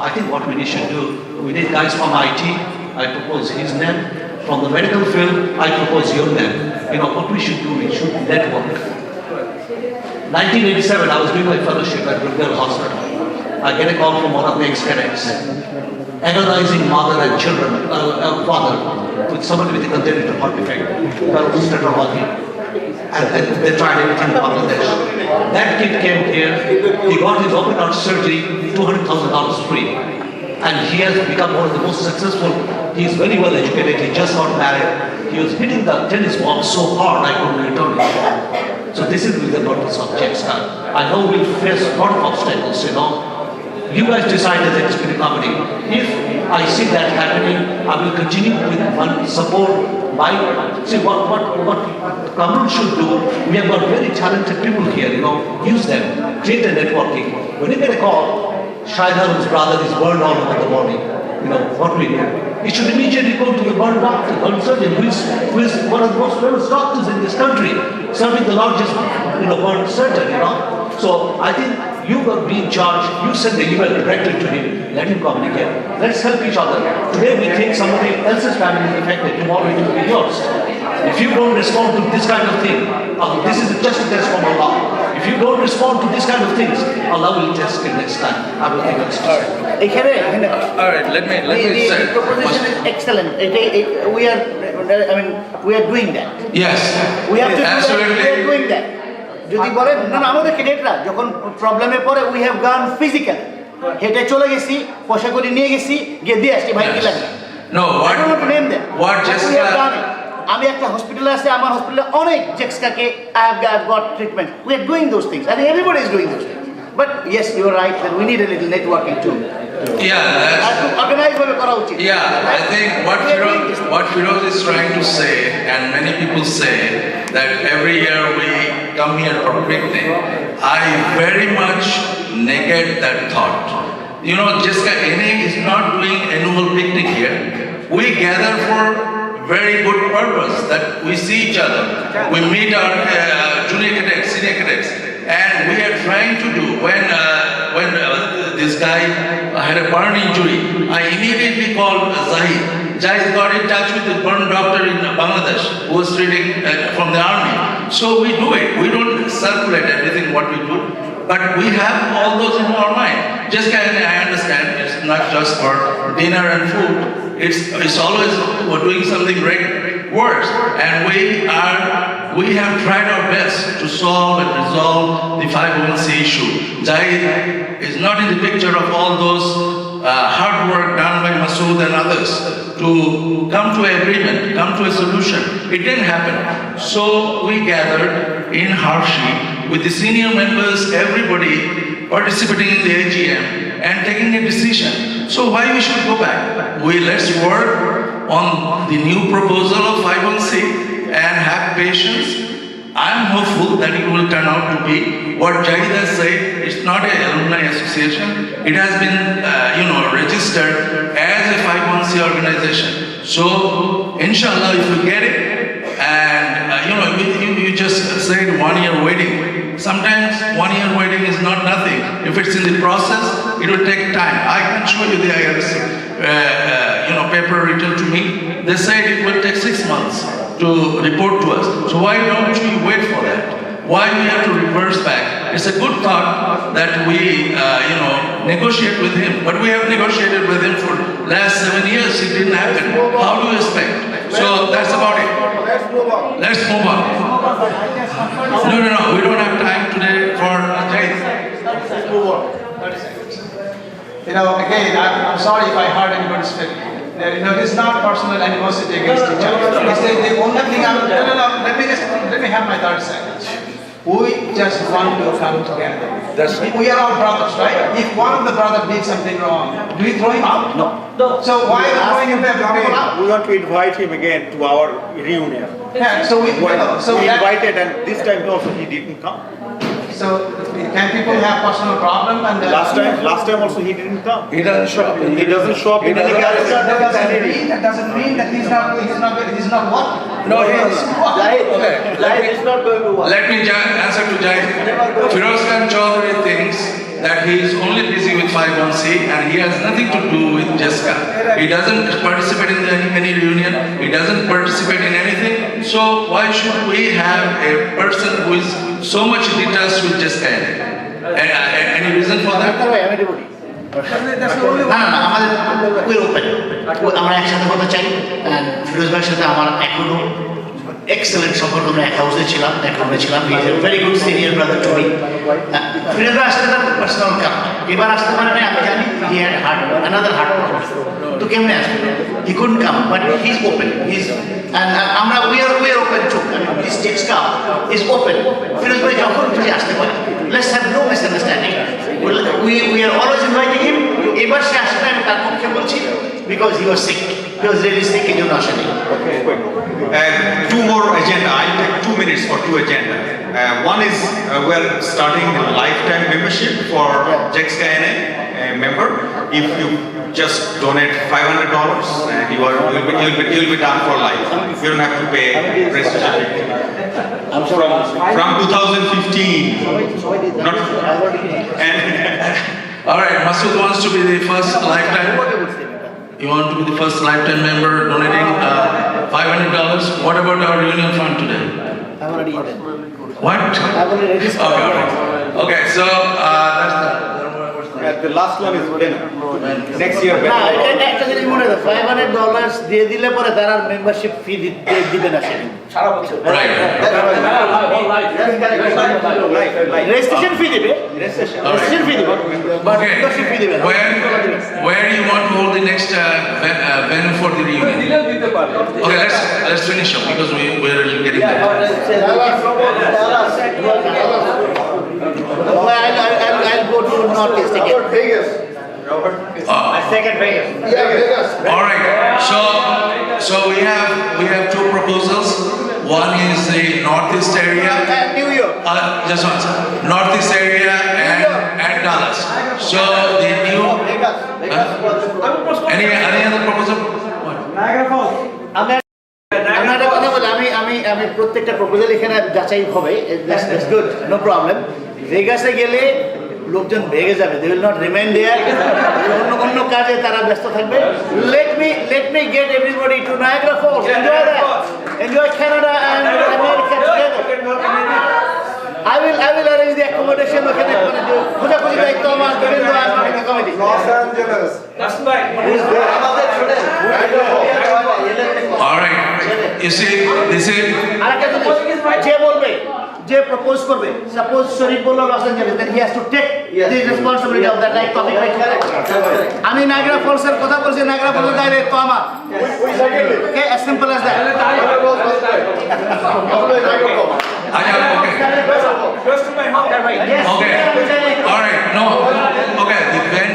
I think what we should do, we need guys from IT. I propose his name. From the medical field, I propose your name. You know, what we should do, we should network. 1987, I was doing my fellowship at Brookdale Hospital. I get a call from one of the ex-cadets, agonizing mother and children, father, with somebody with a congenital heart defect, and they tried everything in Bangladesh. That kid came here, he got his open heart surgery, $200,000 free. And he has become one of the most successful. He is very well educated, he just got married. He was hitting the tennis ball so hard I couldn't return it. So this is the purpose of JEXCANA. I know we'll face a lot of obstacles, you know. You guys decide as executive committee. If I see that happening, I will continue with support by, see what Kamrul should do. We have got very talented people here, you know, use them, create a networking. When you get a call, Shaidar's brother is burned all over the body. You know, what we do? He should immediately go to the burn doctor, burn surgeon, who is one of the most famous doctors in this country, serving the largest, burn surgeon, you know. So I think you will be in charge. You send the email directly to him. Let him communicate. Let's help each other. Today we think somebody else's family is affected. Tomorrow it will be yours. If you don't respond to this kind of thing, this is just a test from Allah. If you don't respond to this kind of things, Allah will test you next time. I will think it's All right, let me say. The proposition is excellent. We are doing that. Yes, We have to do that. absolutely. We are doing that. যদি বলেন না আমাদের ক্যাডেটরা যখন প্রবলেমে পড়ে we have গান physical হেঁটে চলে গেছি পয়সা করে নিয়ে গেছি গিয়ে দিয়ে আসছি ভাই কি লাগে No, what JEXCANA, আমি একটা হসপিটালে আছে আমার হসপিটালে অনেক জেক্সকাকে I have got treatment we are doing those things I think everybody is doing those things but yes you are right that we need a little networking to organise ভাবে করা উচিত I think what Firoz is trying to say, and many people say that every year we come here for picnic. I very much negate that thought. You know, JEXCANA is not doing annual picnic here. We gather for very good purpose, that we see each other. We meet our junior cadets, senior cadets, and we are trying to do, when this guy had a burn injury, I immediately called Zahid. Zahid got in touch with the burn doctor in Bangladesh who was treating from the army. So we do it. We don't circulate everything what we do, but we have all those in our mind. JEXCANA, I understand, it's not just for dinner and food. It's always we're doing something great worse, and we have tried our best to solve and resolve the 501c issue. Zahid is not in the picture of all those hard work done by Masood and others to come to an agreement, come to a solution. It didn't happen. So we gathered in Harshi with the senior members, everybody participating in the AGM, and taking a decision. So why we should go back? Let's work on the new proposal of 5-1C and have patience. I'm hopeful that it will turn out to be what Jahid has said. It's not an alumni association. It has been, registered as a 5-1C organization. So, inshallah, if we get it, and you just said 1 year waiting. Sometimes 1 year waiting is not nothing. If it's in the process, it will take time. I can show you the IRC, paper written to me. They said it will take 6 months to report to us. So why don't we wait for that? Why we have to reverse back? It's a good thought that we, negotiate with him. But we have negotiated with him for last 7 years. It didn't happen. How do you expect? So that's about it. Let's move on. No. We don't have time today for Jahid. Let's move on. 30 seconds. Again, I'm sorry if I hurt anybody's feeling. It's not personal animosity against each other. It's the only thing let me have my 30 seconds. We just want to come together. We are all brothers, right? If one of the brothers did something wrong, do we throw him out? No. So why are we going to We want to invite him again to our reunion. Yeah, so we invited, and this time also he didn't come. So can people have personal problem? And last time also he didn't come. He doesn't show up. He doesn't show up in any gathering. That doesn't mean that he's not working. No, he is. Jahid is not going to work. Let me answer to Jahid. Firoz Khan Chaudhary thinks that he is only busy with 5-1C and he has nothing to do with JEXCA. He doesn't participate in any reunion. He doesn't participate in anything. So why should we have a person who is so much detached with JEXCA? Any reason for that? আমরা একসাথে কথা চাই। ফিরোজ ভাইয়ের সাথে আমার এখনো excellent সম্পর্ক। আমরা এক হাউসে ছিলাম, এক রুমে ছিলাম। He is a very good senior brother to me. Firoz ভাই আসতে তার পার্সোনাল কারণ, এবার আসতে পারে না। আমি জানি he had another heart problem. তো কেমনে আসবে? হি couldn't come, but he is open. আমরা we are open too. This JEXCA is open. Firoz ভাই যখন খুশি আসতে পারে। Let's have no misunderstanding. We are always inviting him. এবার সে আসলে আমি তার পক্ষে বলছি because he was sick. He was really sick in Junashani. Okay, quick. Two more agenda. I'll take 2 minutes for two agenda. One is we're starting a lifetime membership for JEXCANA member. If you just donate $500, you'll be done for life. You don't have to pay registration fee. From 2015. Not. All right, Masood wants to be the first lifetime. You want to be the first lifetime member donating $500. What about our union fund today? I've already eaten. What? I've already registered. Okay, all right. Okay, so that's the last one is dinner. Next year. না, একটা জিনিস মনে রাখো, $500 দিয়ে দিলে পরে তারা membership ফি দিবে না সেদিন সারা বছর। রেজিস্ট্রেশন ফি দিবে, রেজিস্ট্রেশন ফি দিবে, বাট মেম্বারশিপ ফি দিবে না। Where do you want to hold the next venue for the reunion? Okay, let's finish up because we're getting there. I'll go to Northeast again. Vegas. Second Vegas. Yeah, Vegas. All right. So we have two proposals. One is the Northeast area. New York. Just one second. Northeast area and Dallas. So the new. Any other proposal? Niagara Falls. আমি একটা কথা বলি, আমি প্রত্যেকটা proposal এখানে যাচাই হবে, that's good, no problem. ভেগাসে গেলে লোকজন ভেগে যাবে, they will not remain there, অন্য কাজে তারা ব্যস্ত থাকবে। Let me get everybody to Niagara Falls, enjoy that, enjoy Canada and America together. I will arrange the accommodation ওখানে খোঁজাখুঁজি দায়িত্ব আমার, বিভিন্ন committee. Los Angeles. That's right. All right. You see, this is. আরেকটা জিনিস, যে বলবে, যে প্রপোজ করবে, সাপোজ শরীফ বলল Los Angeles, then he has to take the responsibility of that, like topic right. আমি নায়াগ্রা ফলসের কথা বলছি, নায়াগ্রা ফলসের দায়িত্ব তো আমার। Okay, as simple as that. Okay. All right. No. Okay. The venue